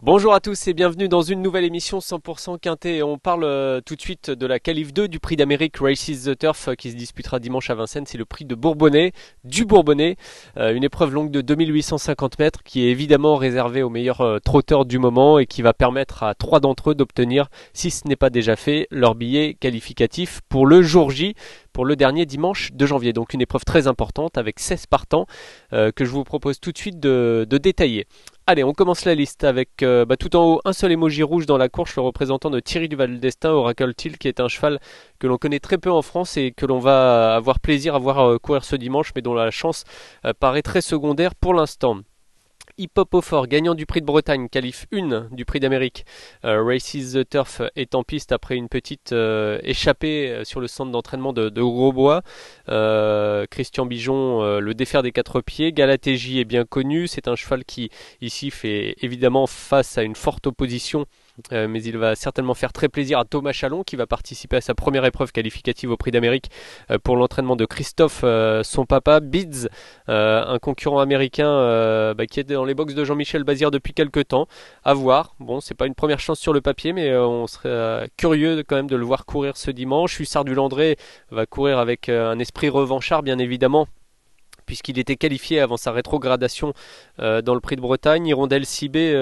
Bonjour à tous et bienvenue dans une nouvelle émission 100% Quintet. On parle tout de suite de la Qualif 2 du Prix d'Amérique Races the Turf qui se disputera dimanche à Vincennes. C'est le prix de Bourbonnais, du Bourbonnais, une épreuve longue de 2850 mètres qui est évidemment réservée aux meilleurs trotteurs du moment et qui va permettre à 3 d'entre eux d'obtenir, si ce n'est pas déjà fait, leur billet qualificatif pour le jour J, pour le dernier dimanche de janvier. Donc une épreuve très importante avec 16 partants que je vous propose tout de suite de détailler. Allez, on commence la liste avec tout en haut un seul emoji rouge dans la course, le représentant de Thierry Duval d'Estaing, Oracle Teal, qui est un cheval que l'on connaît très peu en France et que l'on va avoir plaisir à voir courir ce dimanche, mais dont la chance paraît très secondaire pour l'instant. Hip Hop au fort, gagnant du prix de Bretagne, qualif 1 du prix d'Amérique. Races the Turf est en piste après une petite échappée sur le centre d'entraînement de Grosbois. Christian Bijon le défaire des quatre pieds. Galatégie est bien connu, c'est un cheval qui ici fait évidemment face à une forte opposition. Mais il va certainement faire très plaisir à Thomas Chalon qui va participer à sa première épreuve qualificative au Prix d'Amérique pour l'entraînement de Christophe, son papa. Bids, un concurrent américain qui est dans les box de Jean-Michel Bazir depuis quelques temps. À voir. Bon, c'est pas une première chance sur le papier, mais on serait curieux quand même de le voir courir ce dimanche. Hussard du Landré va courir avec un esprit revanchard, bien évidemment, puisqu'il était qualifié avant sa rétrogradation dans le Prix de Bretagne. Hirondelle Cibé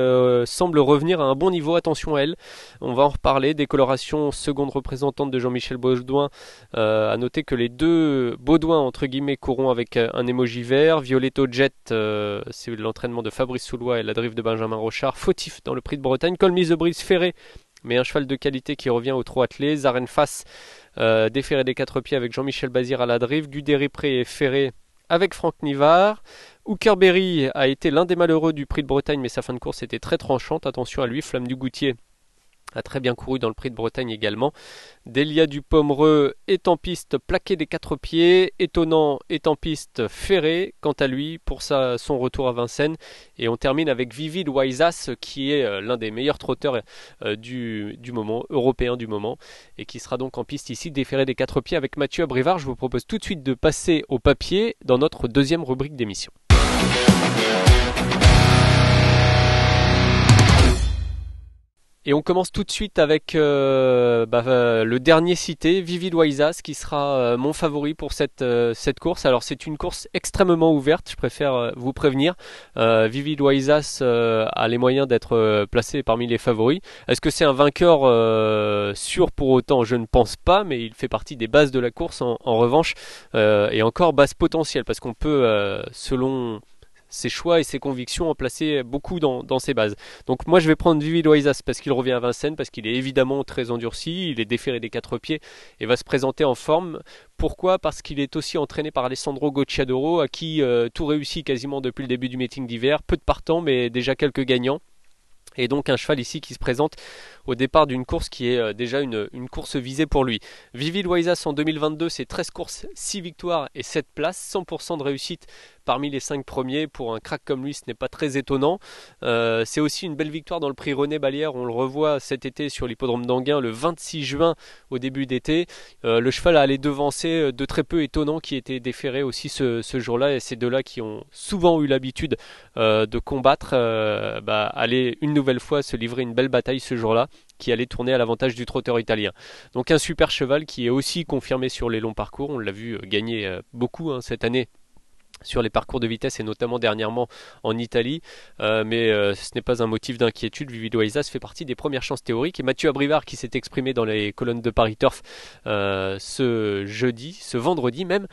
semble revenir à un bon niveau, attention à elle, on va en reparler. Décoloration, seconde représentante de Jean-Michel Baudouin, à noter que les deux Baudouin entre guillemets courront avec un emoji vert. Violetto Jet, c'est l'entraînement de Fabrice Soulois et la drive de Benjamin Rochard, fautif dans le Prix de Bretagne. Colmise de Brise Ferré, mais un cheval de qualité qui revient au trot attelé. Zaren Face, déféré des quatre pieds avec Jean-Michel Bazir à la drive. Guderipré et Ferré avec Franck Nivard. Hookerberry a été l'un des malheureux du Prix de Bretagne, mais sa fin de course était très tranchante. Attention à lui. Flamme du Goutier a très bien couru dans le Prix de Bretagne également. Delia du Pomereux est en piste, plaqué des quatre pieds. Étonnant est en piste, Ferré, quant à lui, pour son retour à Vincennes. Et on termine avec Vivid Waisas, qui est l'un des meilleurs trotteurs du moment, européen du moment, et qui sera donc en piste ici, déféré des quatre pieds avec Mathieu Abrivard. Je vous propose tout de suite de passer au papier dans notre deuxième rubrique d'émission. Et on commence tout de suite avec le dernier cité, Vivid Waisas, qui sera mon favori pour cette course. Alors c'est une course extrêmement ouverte, je préfère vous prévenir. Vivid Waisas a les moyens d'être placé parmi les favoris. Est-ce que c'est un vainqueur sûr pour autant? Je ne pense pas, mais il fait partie des bases de la course en revanche, et encore base potentielle, parce qu'on peut, selon ses choix et ses convictions, en placer beaucoup dans ses bases. Donc moi je vais prendre Vivid Waisas parce qu'il revient à Vincennes, parce qu'il est évidemment très endurci, il est déféré des quatre pieds et va se présenter en forme. Pourquoi? Parce qu'il est aussi entraîné par Alessandro Gocciadoro, à qui tout réussit quasiment depuis le début du meeting d'hiver. Peu de partants, mais déjà quelques gagnants. Et donc un cheval ici qui se présente au départ d'une course qui est déjà une course visée pour lui. Vivid Waisas en 2022, c'est 13 courses, 6 victoires et 7 places, 100% de réussite parmi les 5 premiers. Pour un crack comme lui, ce n'est pas très étonnant. C'est aussi une belle victoire dans le prix René Balière. On le revoit cet été sur l'hippodrome d'Anguin le 26 juin au début d'été. Le cheval a allé devancer de très peu étonnants qui étaient déférés aussi ce jour-là. Et ces deux-là qui ont souvent eu l'habitude de combattre, aller une nouvelle fois se livrer une belle bataille ce jour-là, qui allait tourner à l'avantage du trotteur italien. Donc un super cheval qui est aussi confirmé sur les longs parcours. On l'a vu gagner beaucoup cette année sur les parcours de vitesse et notamment dernièrement en Italie, mais ce n'est pas un motif d'inquiétude. Vivid Waisas fait partie des premières chances théoriques, et Mathieu Abrivard, qui s'est exprimé dans les colonnes de Paris Turf ce vendredi même,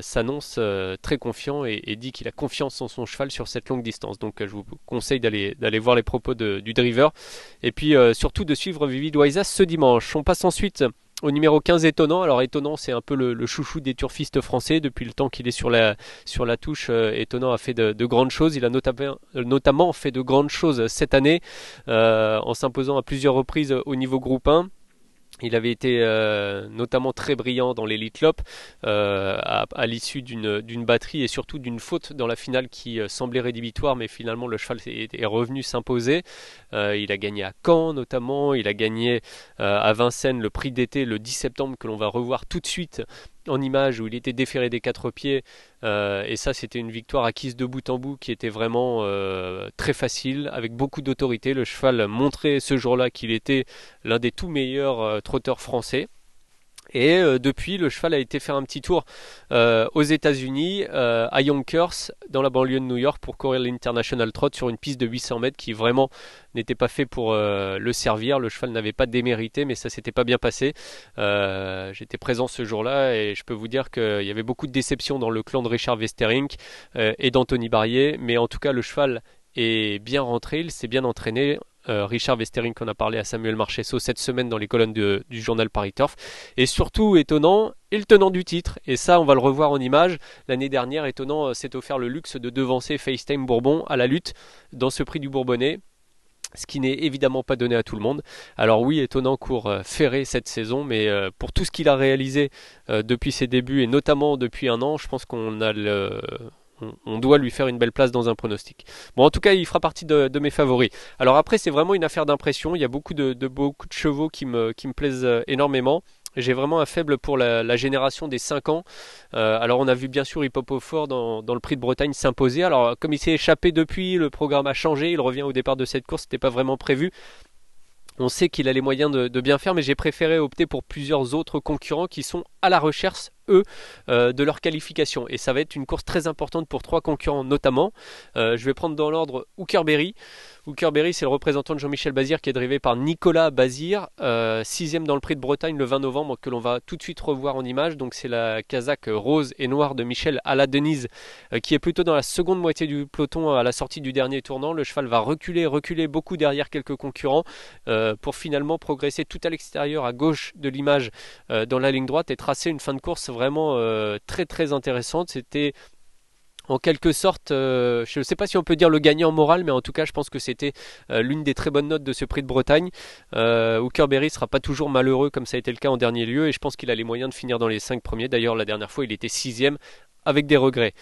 s'annonce très confiant et dit qu'il a confiance en son cheval sur cette longue distance. Donc je vous conseille d'aller voir les propos du driver et puis surtout de suivre Vivid Waisas ce dimanche. On passe ensuite au numéro 15, Étonnant. Alors Étonnant, c'est un peu le chouchou des turfistes français. Depuis le temps qu'il est sur la touche, Étonnant a fait de grandes choses. Il a notamment fait de grandes choses cette année, en s'imposant à plusieurs reprises au niveau groupe 1. Il avait été notamment très brillant dans l'Elite Lop à l'issue d'une batterie et surtout d'une faute dans la finale qui semblait rédhibitoire, mais finalement le cheval est revenu s'imposer. Il a gagné à Caen notamment, il a gagné à Vincennes le prix d'été le 10 septembre, que l'on va revoir tout de suite en image où il était déféré des quatre pieds, et ça c'était une victoire acquise de bout en bout qui était vraiment très facile, avec beaucoup d'autorité. Le cheval montrait ce jour-là qu'il était l'un des tout meilleurs trotteurs français. Et depuis, le cheval a été faire un petit tour aux États-Unis, à Yonkers, dans la banlieue de New York, pour courir l'International Trot sur une piste de 800 mètres qui vraiment n'était pas fait pour le servir. Le cheval n'avait pas démérité, mais ça s'était pas bien passé. J'étais présent ce jour-là et je peux vous dire qu'il y avait beaucoup de déceptions dans le clan de Richard Westerink et d'Anthony Barrier, mais en tout cas, le cheval est bien rentré, il s'est bien entraîné. Richard Westerink en a parlé à Samuel Marchesso cette semaine dans les colonnes du journal Paris Turf. Et surtout étonnant, et le tenant du titre. Et ça, on va le revoir en image. L'année dernière, étonnant s'est offert le luxe de devancer FaceTime Bourbon à la lutte dans ce prix du Bourbonnais. Ce qui n'est évidemment pas donné à tout le monde. Alors oui, étonnant court ferré cette saison, mais pour tout ce qu'il a réalisé depuis ses débuts, et notamment depuis un an, je pense qu'on a on doit lui faire une belle place dans un pronostic. Bon, en tout cas, il fera partie de mes favoris. Alors après, c'est vraiment une affaire d'impression. Il y a beaucoup de chevaux qui me plaisent énormément. J'ai vraiment un faible pour la génération des 5 ans. Alors on a vu bien sûr Hip Hop au Fort dans le Prix de Bretagne s'imposer. Alors comme il s'est échappé depuis, le programme a changé. Il revient au départ de cette course. C'était pas vraiment prévu. On sait qu'il a les moyens de bien faire, mais j'ai préféré opter pour plusieurs autres concurrents qui sont à la recherche, eux, de leur qualification. Et ça va être une course très importante pour 3 concurrents notamment. Je vais prendre dans l'ordre Hookerberry. Hookerberry, c'est le représentant de Jean-Michel Bazir qui est drivé par Nicolas Bazir, 6e dans le Prix de Bretagne le 20 novembre, que l'on va tout de suite revoir en image. Donc c'est la casaque rose et noire de Michel Aladenise qui est plutôt dans la seconde moitié du peloton à la sortie du dernier tournant. Le cheval va reculer beaucoup derrière quelques concurrents pour finalement progresser tout à l'extérieur à gauche de l'image dans la ligne droite et tracer une fin de course vraiment très très intéressante. C'était en quelque sorte, je ne sais pas si on peut dire le gagnant moral, mais en tout cas, je pense que c'était l'une des très bonnes notes de ce prix de Bretagne. Hookerberry ne sera pas toujours malheureux comme ça a été le cas en dernier lieu, et je pense qu'il a les moyens de finir dans les 5 premiers. D'ailleurs, la dernière fois, il était 6e avec des regrets.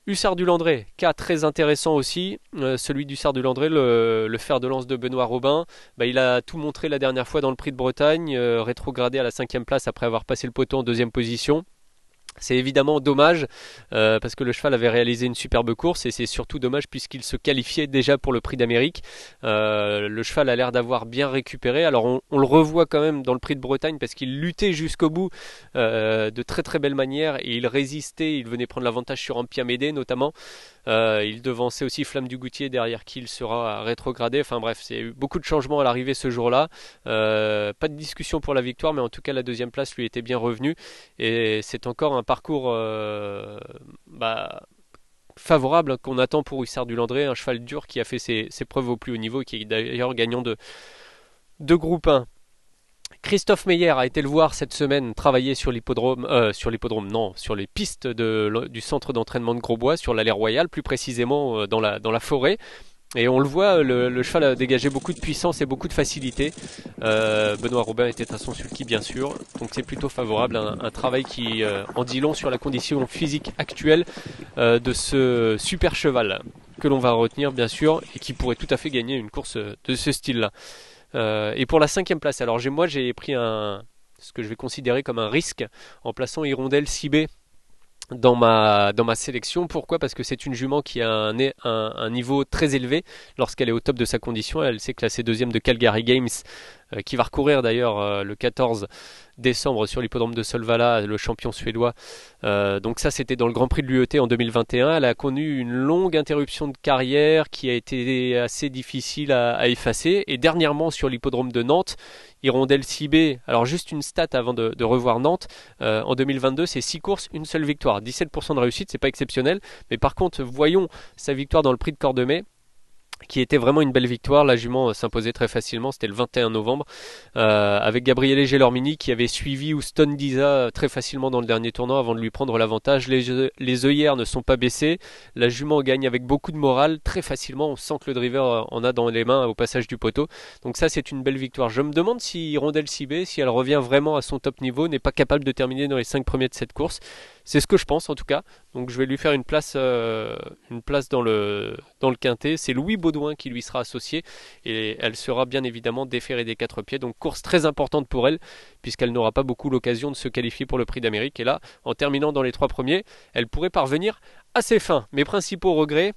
Hussard du Landré, cas très intéressant aussi, celui d'Hussard du Landré, le fer de lance de Benoît Robin. Il a tout montré la dernière fois dans le prix de Bretagne, rétrogradé à la 5e place après avoir passé le poteau en 2e position. C'est évidemment dommage parce que le cheval avait réalisé une superbe course et c'est surtout dommage puisqu'il se qualifiait déjà pour le Prix d'Amérique. Le cheval a l'air d'avoir bien récupéré. Alors on le revoit quand même dans le Prix de Bretagne parce qu'il luttait jusqu'au bout de très très belle manière et il résistait. Il venait prendre l'avantage sur Ampiamédée notamment. Il devançait aussi Flamme du Goutier derrière qui il sera rétrogradé. Enfin bref, c'est eu beaucoup de changements à l'arrivée ce jour-là. Pas de discussion pour la victoire, mais en tout cas la 2e place lui était bien revenue et c'est encore un parcours favorable qu'on attend pour Hussard du Landré, un cheval dur qui a fait ses preuves au plus haut niveau et qui est d'ailleurs gagnant de groupe 1. Christophe Meyer a été le voir cette semaine travailler sur sur les pistes du centre d'entraînement de Grosbois, sur l'allée royale, plus précisément dans la forêt. Et on le voit, le cheval a dégagé beaucoup de puissance et beaucoup de facilité. Benoît Robin était à son sulky bien sûr, donc c'est plutôt favorable, un travail qui en dit long sur la condition physique actuelle de ce super cheval que l'on va retenir bien sûr et qui pourrait tout à fait gagner une course de ce style-là. Et pour la 5e place, alors j'ai pris ce que je vais considérer comme un risque en plaçant Hirondelle Cibé dans ma sélection. Pourquoi ? Parce que c'est une jument qui a un niveau très élevé lorsqu'elle est au top de sa condition. Elle s'est classée 2e de Calgary Games, qui va recourir d'ailleurs le 14 décembre sur l'hippodrome de Solvalla, le champion suédois. Donc ça c'était dans le Grand Prix de l'UET en 2021. Elle a connu une longue interruption de carrière qui a été assez difficile à effacer. Et dernièrement sur l'hippodrome de Nantes, Hirondelle Cibé, alors juste une stat avant de revoir Nantes, en 2022 c'est 6 courses, une seule victoire, 17% de réussite, c'est pas exceptionnel, mais par contre voyons sa victoire dans le Prix de Cordemais, qui était vraiment une belle victoire. La jument s'imposait très facilement, c'était le 21 novembre, avec Gabriele Gelormini qui avait suivi Houston Diza très facilement dans le dernier tournant avant de lui prendre l'avantage. Les œillères ne sont pas baissées, la jument gagne avec beaucoup de morale, très facilement, on sent que le driver en a dans les mains au passage du poteau, donc ça c'est une belle victoire. Je me demande si Hirondelle Cibé, si elle revient vraiment à son top niveau, n'est pas capable de terminer dans les 5 premiers de cette course. C'est ce que je pense en tout cas. Donc je vais lui faire une place dans le quintet. C'est Louis Baudouin qui lui sera associé et elle sera bien évidemment déférée des 4 pieds. Donc course très importante pour elle puisqu'elle n'aura pas beaucoup l'occasion de se qualifier pour le Prix d'Amérique. Et là, en terminant dans les 3 premiers, elle pourrait parvenir à ses fins. Mes principaux regrets,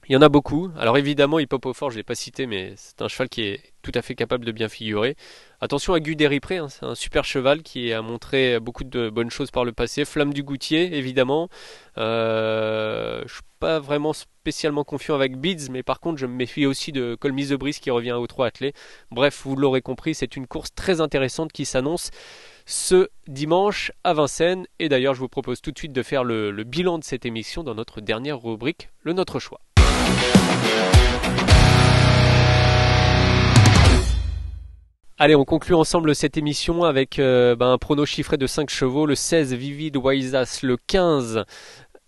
il y en a beaucoup. Alors évidemment, Hip Hop au Fort, je ne l'ai pas cité, mais c'est un cheval qui est tout à fait capable de bien figurer. Attention à Guderipré, hein, c'est un super cheval qui a montré beaucoup de bonnes choses par le passé. Flamme du Goutier, évidemment. Je ne suis pas vraiment spécialement confiant avec Beads, mais par contre, je me méfie aussi de Colmise de Brise qui revient aux 3 attelés. Bref, vous l'aurez compris, c'est une course très intéressante qui s'annonce ce dimanche à Vincennes. Et d'ailleurs, je vous propose tout de suite de faire le bilan de cette émission dans notre dernière rubrique, le Notre Choix. Allez, on conclut ensemble cette émission avec un prono chiffré de 5 chevaux, le 16 Vivid Waisas, le 15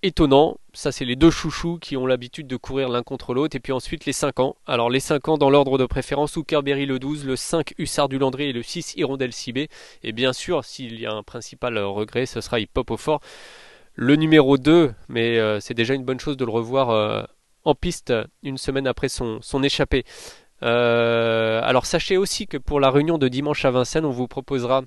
Étonnant, ça c'est les 2 chouchous qui ont l'habitude de courir l'un contre l'autre, et puis ensuite les 5 ans. Alors les 5 ans dans l'ordre de préférence, Hookerberry le 12, le 5 Hussard du Landry et le 6 Hirondelle Cibé. Et bien sûr, s'il y a un principal regret, ce sera Hip Hop au Fort, le numéro 2, mais c'est déjà une bonne chose de le revoir en piste une semaine après son échappée. Alors sachez aussi que pour la réunion de dimanche à Vincennes, on vous proposera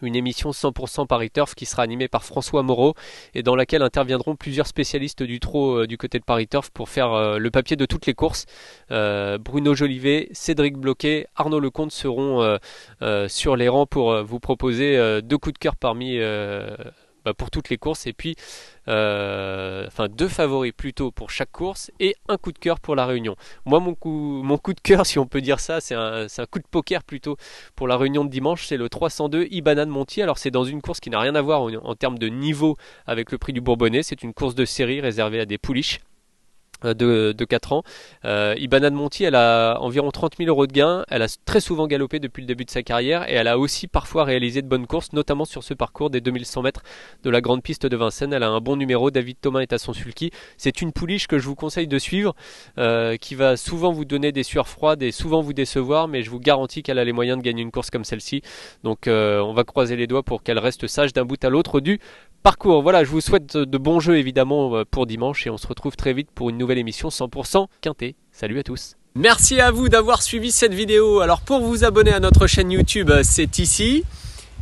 une émission 100% Paris Turf qui sera animée par François Moreau et dans laquelle interviendront plusieurs spécialistes du trot du côté de Paris Turf pour faire le papier de toutes les courses. Bruno Jolivet, Cédric Bloquet, Arnaud Lecomte seront sur les rangs pour vous proposer 2 coups de cœur parmi pour toutes les courses, et puis 2 favoris plutôt pour chaque course et un coup de cœur pour la réunion. Moi, mon coup de cœur, si on peut dire ça, c'est un coup de poker plutôt pour la réunion de dimanche, c'est le 302 Ibanan Monti. Alors c'est dans une course qui n'a rien à voir en termes de niveau avec le Prix du Bourbonnais, c'est une course de série réservée à des pouliches de 4 ans. Ibanan Monti, elle a environ 30 000 euros de gains, elle a très souvent galopé depuis le début de sa carrière et elle a aussi parfois réalisé de bonnes courses, notamment sur ce parcours des 2100 mètres de la grande piste de Vincennes. Elle a un bon numéro, David Thomas est à son sulky. C'est une pouliche que je vous conseille de suivre, qui va souvent vous donner des sueurs froides et souvent vous décevoir, mais je vous garantis qu'elle a les moyens de gagner une course comme celle-ci. Donc on va croiser les doigts pour qu'elle reste sage d'un bout à l'autre du parcours. Voilà, je vous souhaite de bons jeux évidemment pour dimanche et on se retrouve très vite pour une nouvelle émission 100% Quintet. Salut à tous. Merci à vous d'avoir suivi cette vidéo. Alors pour vous abonner à notre chaîne YouTube, c'est ici.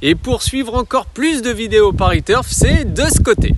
Et pour suivre encore plus de vidéos Paris Turf, c'est de ce côté.